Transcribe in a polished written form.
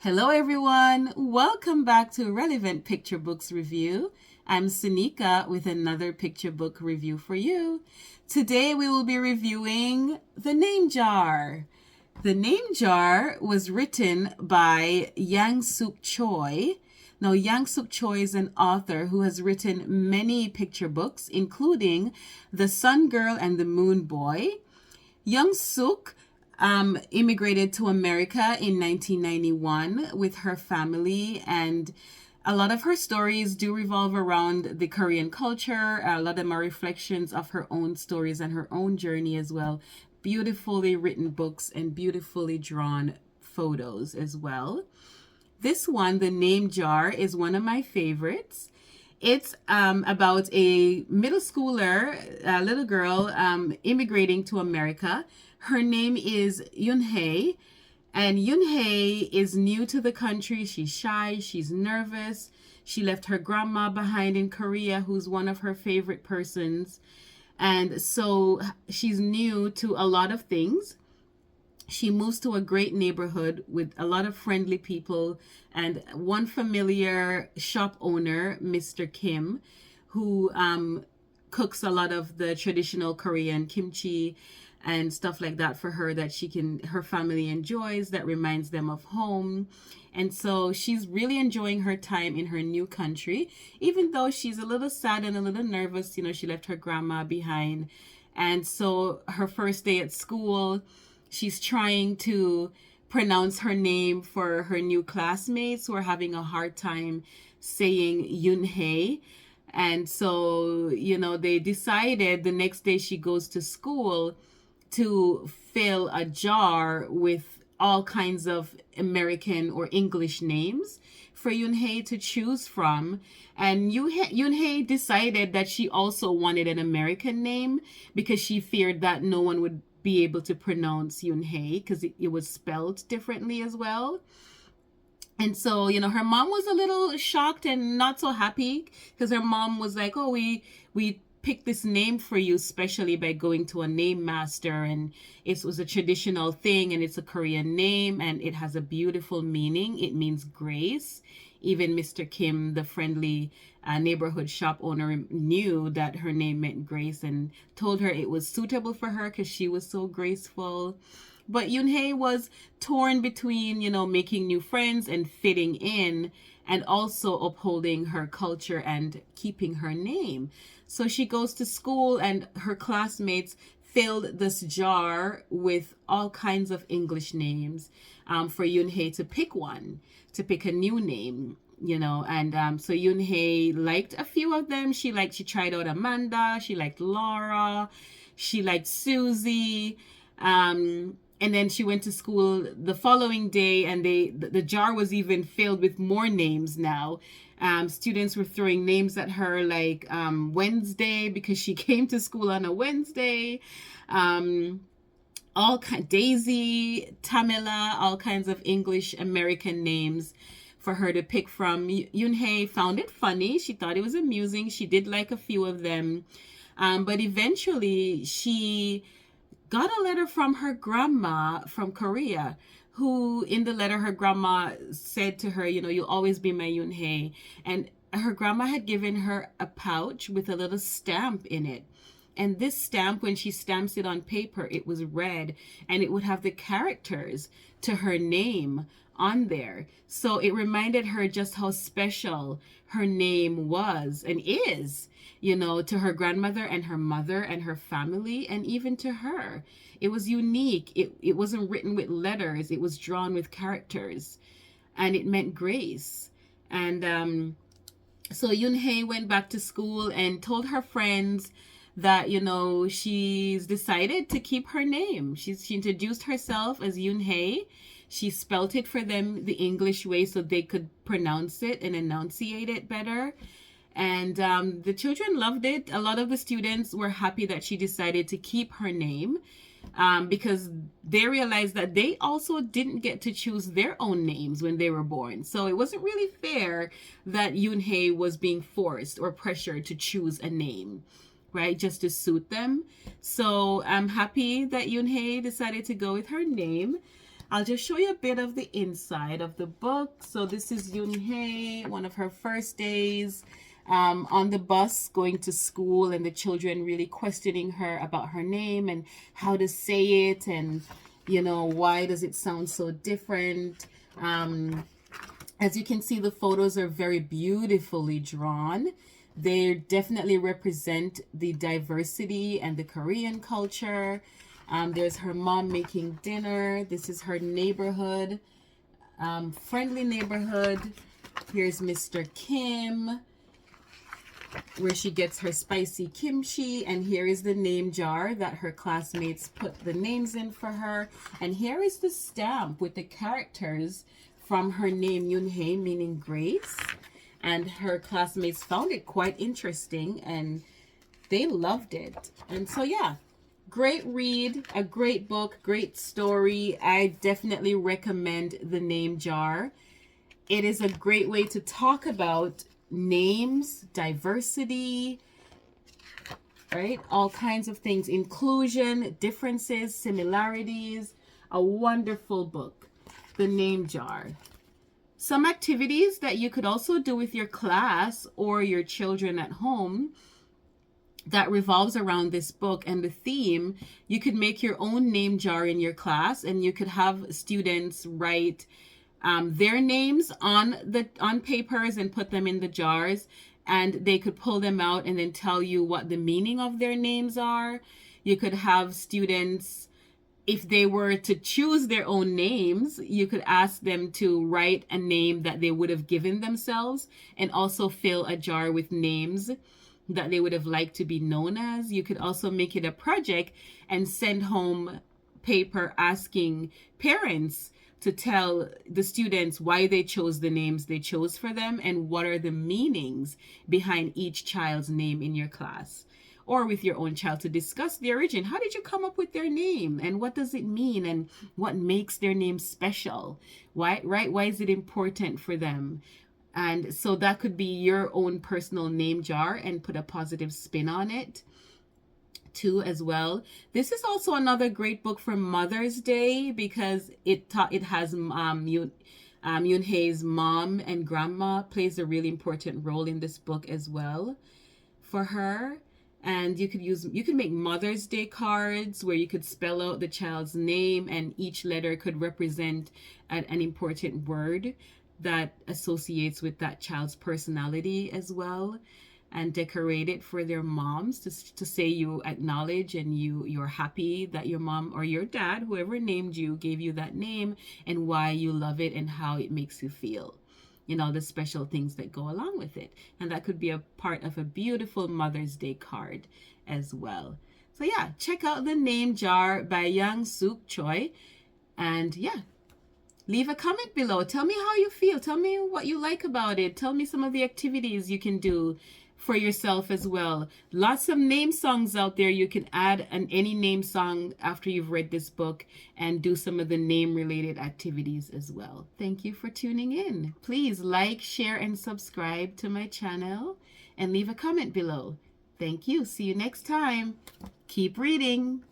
Hello everyone, welcome back to Relevant Picture Books Review. I'm Sunika with another picture book review for you. Today we will be reviewing The Name Jar. The Name Jar was written by Yang Suk Choi. Now, Yang Suk Choi is an author who has written many picture books, including The Sun Girl and the Moon Boy. Young Suk immigrated to America in 1991 with her family, and a lot of her stories do revolve around the Korean culture. A lot of them are reflections of her own stories and her own journey as well. Beautifully written books and beautifully drawn photos as well. This one, The Name Jar, is one of my favorites. It's about a middle schooler, a little girl, immigrating to America. Her name is Unhei, and Unhei is new to the country. She's shy, she's nervous. She left her grandma behind in Korea, who's one of her favorite persons. And so she's new to a lot of things. She moves to a great neighborhood with a lot of friendly people and one familiar shop owner, Mr. Kim, who cooks a lot of the traditional Korean kimchi and stuff like that for her that her family enjoys, that reminds them of home. And so she's really enjoying her time in her new country, even though she's a little sad and a little nervous. She left her grandma behind. And so her first day at school, she's trying to pronounce her name for her new classmates who are having a hard time saying Unhei. And so, they decided the next day she goes to school to fill a jar with all kinds of American or English names for Unhei to choose from. And Unhei decided that she also wanted an American name because she feared that no one would be able to pronounce Unhei because it was spelled differently as well. And so, her mom was a little shocked and not so happy because her mom was like, oh, we picked this name for you specially by going to a name master, and it was a traditional thing, and it's a Korean name, and it has a beautiful meaning. It means grace. Even Mr. Kim, the friendly neighborhood shop owner, knew that her name meant grace and told her it was suitable for her because she was so graceful. But Unhei was torn between, making new friends and fitting in, and also upholding her culture and keeping her name. So she goes to school, and her classmates filled this jar with all kinds of English names for Unhei to pick a new name, and so Unhei liked a few of them. She tried out Amanda, she liked Laura, she liked Susie, and then she went to school the following day, and the jar was even filled with more names now. Students were throwing names at her like Wednesday because she came to school on a Wednesday. Daisy, Tamila, all kinds of English American names for her to pick from. Unhei found it funny. She thought it was amusing. She did like a few of them. But eventually she got a letter from her grandma from Korea, who in the letter her grandma said to her, you'll always be my Unhei. And her grandma had given her a pouch with a little stamp in it. And this stamp, when she stamps it on paper, it was red, and it would have the characters to her name on there. So it reminded her just how special her name was and is, to her grandmother and her mother and her family, and even to her. It was unique. It wasn't written with letters. It was drawn with characters, and it meant grace. And so Unhei went back to school and told her friends that, she's decided to keep her name. She introduced herself as Unhei. She spelt it for them the English way so they could pronounce it and enunciate it better. And the children loved it. A lot of the students were happy that she decided to keep her name because they realized that they also didn't get to choose their own names when they were born. So it wasn't really fair that Unhei was being forced or pressured to choose a name, right, just to suit them. So I'm happy that Unhei decided to go with her name. I'll just show you a bit of the inside of the book. So this is Unhei, one of her first days on the bus going to school, and the children really questioning her about her name and how to say it, and why does it sound so different. As you can see, the photos are very beautifully drawn. They definitely represent the diversity and the Korean culture. There's her mom making dinner. This is her neighborhood, friendly neighborhood. Here's Mr. Kim, where she gets her spicy kimchi. And here is the name jar that her classmates put the names in for her. And here is the stamp with the characters from her name, Unhei, meaning grace. And her classmates found it quite interesting and they loved it. And so, yeah, great read, a great book, great story. I definitely recommend The Name Jar. It is a great way to talk about names, diversity, right? All kinds of things, inclusion, differences, similarities. A wonderful book, The Name Jar. Some activities that you could also do with your class or your children at home that revolves around this book and the theme. You could make your own name jar in your class, and you could have students write their names on papers and put them in the jars, and they could pull them out and then tell you what the meaning of their names are. You could have students, if they were to choose their own names, you could ask them to write a name that they would have given themselves, and also fill a jar with names that they would have liked to be known as. You could also make it a project and send home paper asking parents to tell the students why they chose the names they chose for them and what are the meanings behind each child's name in your class. Or with your own child, to discuss the origin. How did you come up with their name, and what does it mean, and what makes their name special? Why is it important for them? And so that could be your own personal name jar, and put a positive spin on it too as well. This is also another great book for Mother's Day, because it has Yoonhei's mom and grandma plays a really important role in this book as well for her. And you could make Mother's Day cards where you could spell out the child's name, and each letter could represent an important word that associates with that child's personality as well, and decorate it for their moms to say you acknowledge and you're happy that your mom or your dad, whoever named you, gave you that name, and why you love it and how it makes you feel. The special things that go along with it. And that could be a part of a beautiful Mother's Day card as well. So yeah, check out The Name Jar by Yang Suk Choi. And yeah, leave a comment below. Tell me how you feel. Tell me what you like about it. Tell me some of the activities you can do for yourself as well. Lots of name songs out there. You can add any name song after you've read this book and do some of the name related activities as well. Thank you for tuning in. Please like, share, and subscribe to my channel, and leave a comment below. Thank you. See you next time. Keep reading.